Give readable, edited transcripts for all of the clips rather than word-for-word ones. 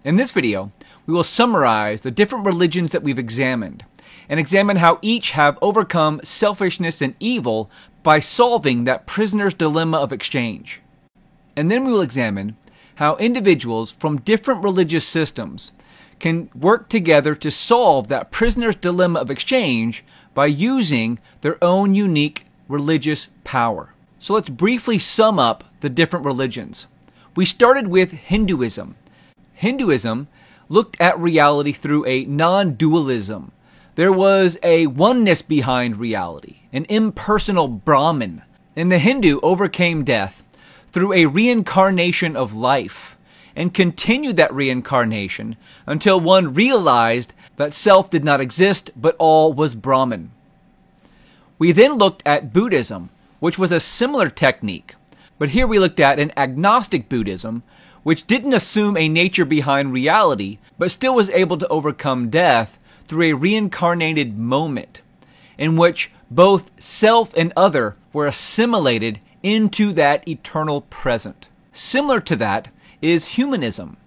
In this video, we will summarize the different religions that we've examined and examine how each have overcome selfishness and evil by solving that prisoner's dilemma of exchange. And then we will examine how individuals from different religious systems can work together to solve that prisoner's dilemma of exchange by using their own unique religious power. So let's briefly sum up the different religions. We started with Hinduism. Hinduism looked at reality through a non-dualism. There was a oneness behind reality, an impersonal Brahman. And the Hindu overcame death through a reincarnation of life and continued that reincarnation until one realized that self did not exist, but all was Brahman. We then looked at Buddhism, which was a similar technique. But here we looked at an agnostic Buddhism, which didn't assume a nature behind reality, but still was able to overcome death through a reincarnated moment, in which both self and other were assimilated into that eternal present. Similar to that is humanism.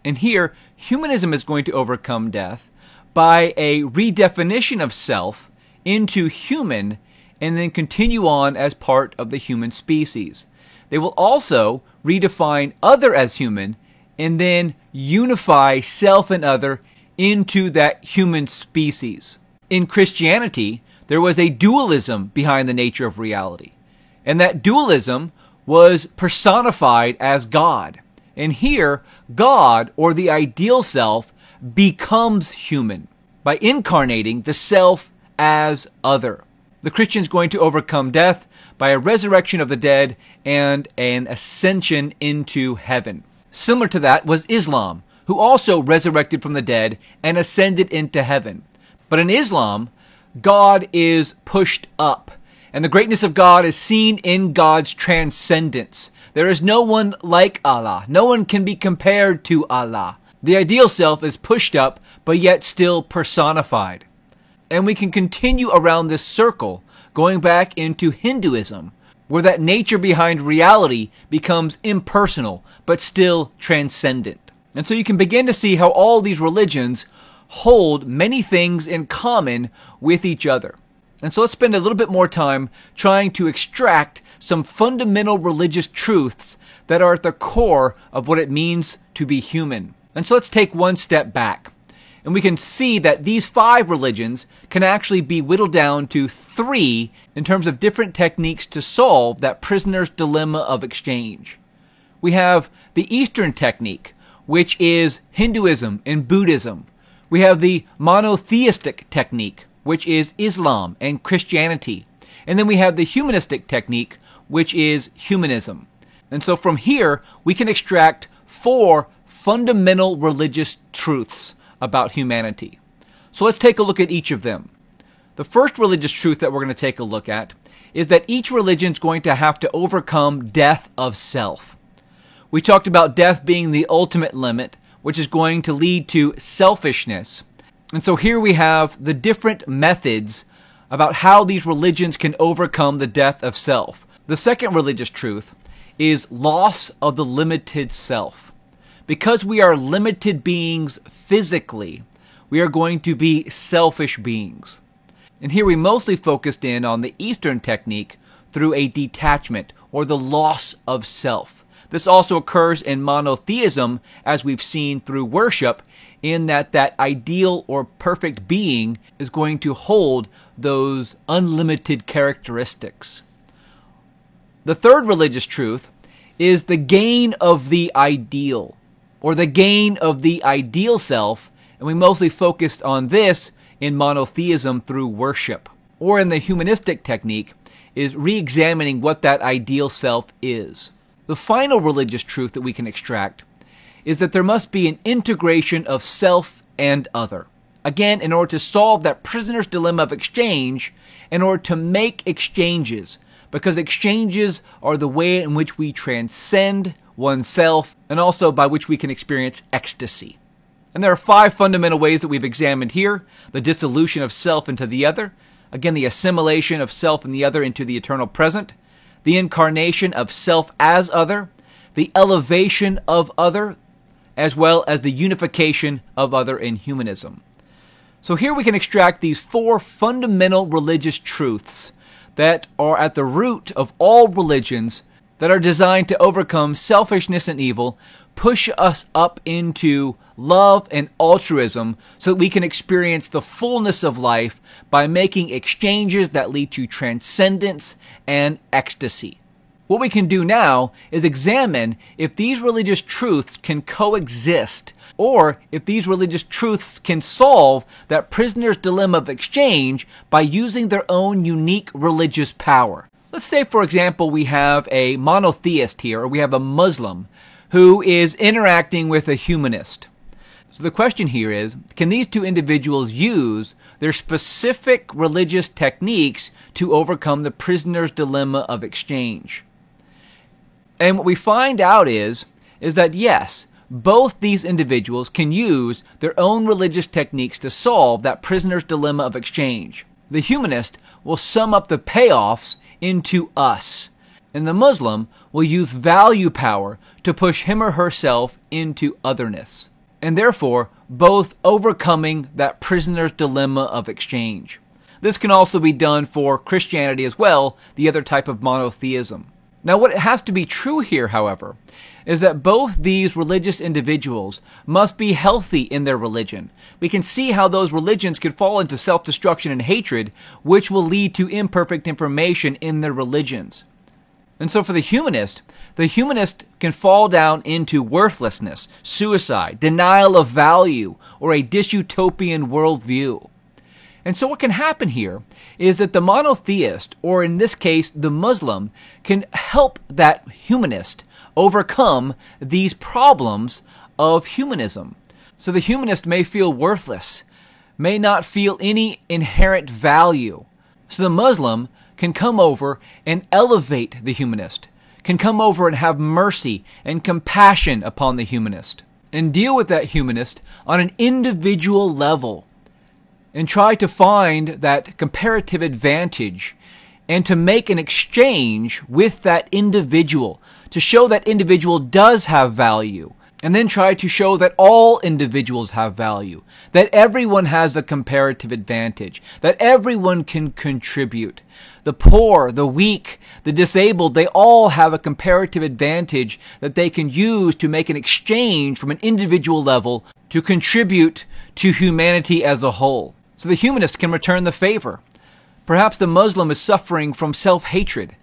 And here, humanism is going to overcome death by a redefinition of self into human and then continue on as part of the human species. They will also redefine other as human and then unify self and other into that human species. In Christianity, there was a dualism behind the nature of reality. And that dualism was personified as God. And here, God, or the ideal self, becomes human by incarnating the self as other. The Christian's going to overcome death by a resurrection of the dead and an ascension into heaven. Similar to that was Islam, who also resurrected from the dead and ascended into heaven. But in Islam, God is pushed up, and the greatness of God is seen in God's transcendence. There is no one like Allah. No one can be compared to Allah. The ideal self is pushed up, but yet still personified. And we can continue around this circle, going back into Hinduism, where that nature behind reality becomes impersonal, but still transcendent. And so you can begin to see how all these religions hold many things in common with each other. And so let's spend a little bit more time trying to extract some fundamental religious truths that are at the core of what it means to be human. And so let's take one step back. And we can see that these 5 religions can actually be whittled down to 3 in terms of different techniques to solve that prisoner's dilemma of exchange. We have the Eastern technique, which is Hinduism and Buddhism. We have the monotheistic technique, which is Islam and Christianity. And then we have the humanistic technique, which is humanism. And so from here, we can extract 4 fundamental religious truths about humanity. So let's take a look at each of them. The first religious truth that we're going to take a look at is that each religion is going to have to overcome death of self. We talked about death being the ultimate limit, which is going to lead to selfishness. And so here we have the different methods about how these religions can overcome the death of self. The second religious truth is loss of the limited self. Because we are limited beings physically, we are going to be selfish beings. And here we mostly focused in on the Eastern technique through a detachment or the loss of self. This also occurs in monotheism, as we've seen through worship, in that ideal or perfect being is going to hold those unlimited characteristics. The third religious truth is the gain of the ideal, or the gain of the ideal self, and we mostly focused on this in monotheism through worship. Or in the humanistic technique is re-examining what that ideal self is. The final religious truth that we can extract is that there must be an integration of self and other. Again, in order to solve that prisoner's dilemma of exchange, in order to make exchanges, because exchanges are the way in which we transcend oneself, and also by which we can experience ecstasy. And there are 5 fundamental ways that we've examined here: the dissolution of self into the other, again the assimilation of self and the other into the eternal present, the incarnation of self as other, the elevation of other, as well as the unification of other in humanism. So here we can extract these 4 fundamental religious truths that are at the root of all religions, that are designed to overcome selfishness and evil, push us up into love and altruism so that we can experience the fullness of life by making exchanges that lead to transcendence and ecstasy. What we can do now is examine if these religious truths can coexist, or if these religious truths can solve that prisoner's dilemma of exchange by using their own unique religious power. Let's say, for example, we have a monotheist here, or we have a Muslim who is interacting with a humanist. So the question here is, can these two individuals use their specific religious techniques to overcome the prisoner's dilemma of exchange? And what we find out is that yes, both these individuals can use their own religious techniques to solve that prisoner's dilemma of exchange. The humanist will sum up the payoffs into us, and the Muslim will use value power to push him or herself into otherness, and therefore both overcoming that prisoner's dilemma of exchange. This can also be done for Christianity as well, the other type of monotheism. Now, what has to be true here, however, is that both these religious individuals must be healthy in their religion. We can see how those religions could fall into self-destruction and hatred, which will lead to imperfect information in their religions. And so for the humanist can fall down into worthlessness, suicide, denial of value, or a dystopian worldview. And so what can happen here is that the monotheist, or in this case the Muslim, can help that humanist overcome these problems of humanism. So the humanist may feel worthless, may not feel any inherent value. So the Muslim can come over and elevate the humanist, can come over and have mercy and compassion upon the humanist, and deal with that humanist on an individual level, and try to find that comparative advantage and to make an exchange with that individual, to show that individual does have value, and then try to show that all individuals have value, that everyone has a comparative advantage, that everyone can contribute. The poor, the weak, the disabled, they all have a comparative advantage that they can use to make an exchange from an individual level to contribute to humanity as a whole. So the humanist can return the favor. Perhaps the Muslim is suffering from self-hatred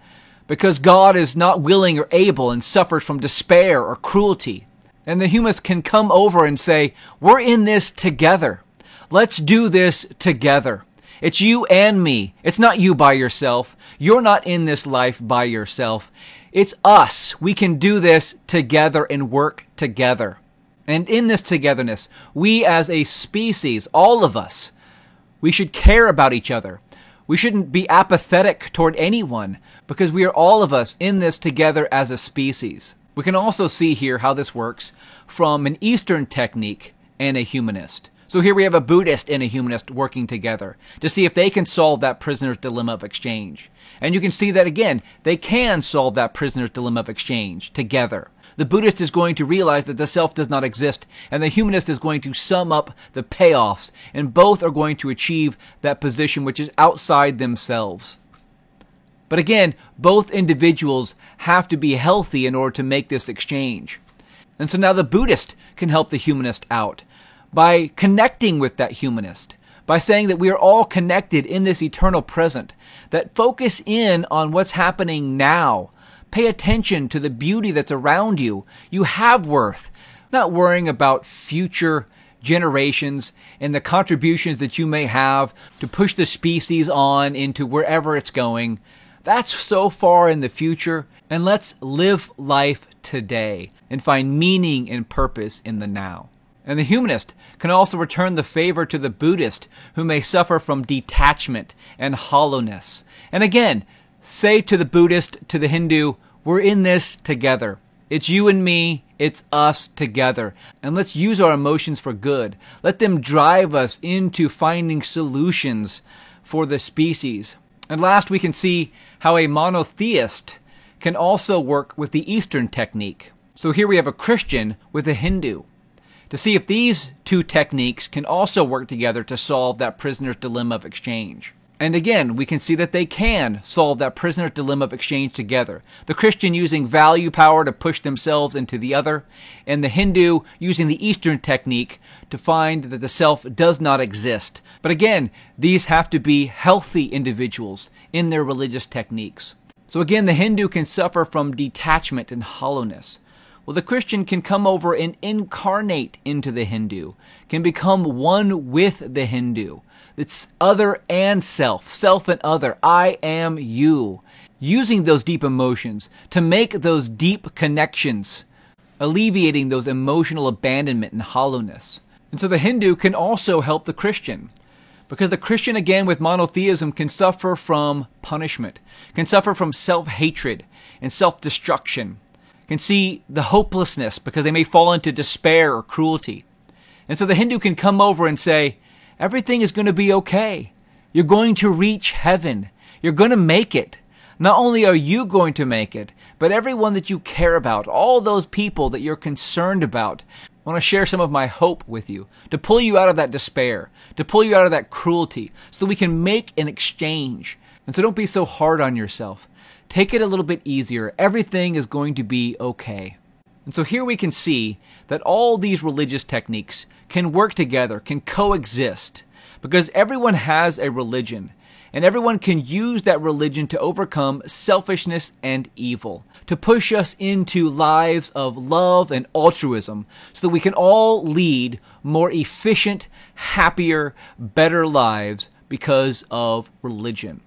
because God is not willing or able and suffers from despair or cruelty. And the humanist can come over and say, we're in this together. Let's do this together. It's you and me. It's not you by yourself. You're not in this life by yourself. It's us. We can do this together and work together. And in this togetherness, we as a species, all of us, we should care about each other. We shouldn't be apathetic toward anyone because we are all of us in this together as a species. We can also see here how this works from an Eastern technique and a humanist. So here we have a Buddhist and a humanist working together to see if they can solve that prisoner's dilemma of exchange. And you can see that again, they can solve that prisoner's dilemma of exchange together. The Buddhist is going to realize that the self does not exist, and the humanist is going to sum up the payoffs, and both are going to achieve that position which is outside themselves. But again, both individuals have to be healthy in order to make this exchange. And so now the Buddhist can help the humanist out by connecting with that humanist, by saying that we are all connected in this eternal present, that focus in on what's happening now. Pay attention to the beauty that's around you. You have worth. Not worrying about future generations and the contributions that you may have to push the species on into wherever it's going. That's so far in the future, and let's live life today and find meaning and purpose in the now. And the humanist can also return the favor to the Buddhist who may suffer from detachment and hollowness. And again, say to the Buddhist, to the Hindu, we're in this together. It's you and me, it's us together. And let's use our emotions for good. Let them drive us into finding solutions for the species. And last, we can see how a monotheist can also work with the Eastern technique. So here we have a Christian with a Hindu. to see if these two techniques can also work together to solve that prisoner's dilemma of exchange. And again, we can see that they can solve that prisoner's dilemma of exchange together. The Christian using value power to push themselves into the other, and the Hindu using the Eastern technique to find that the self does not exist. But again, these have to be healthy individuals in their religious techniques. So again, the Hindu can suffer from detachment and hollowness. Well, the Christian can come over and incarnate into the Hindu, can become one with the Hindu. It's other and self, self and other. I am you. Using those deep emotions to make those deep connections, alleviating those emotional abandonment and hollowness. And so the Hindu can also help the Christian. Because the Christian, again, with monotheism, can suffer from punishment, can suffer from self-hatred and self-destruction, can see the hopelessness because they may fall into despair or cruelty. And so the Hindu can come over and say, everything is going to be okay. You're going to reach heaven. You're going to make it. Not only are you going to make it, but everyone that you care about, all those people that you're concerned about. I want to share some of my hope with you, to pull you out of that despair, to pull you out of that cruelty, so that we can make an exchange. And so don't be so hard on yourself. Take it a little bit easier. Everything is going to be okay. And so here we can see that all these religious techniques can work together, can coexist, because everyone has a religion, and everyone can use that religion to overcome selfishness and evil, to push us into lives of love and altruism, so that we can all lead more efficient, happier, better lives because of religion.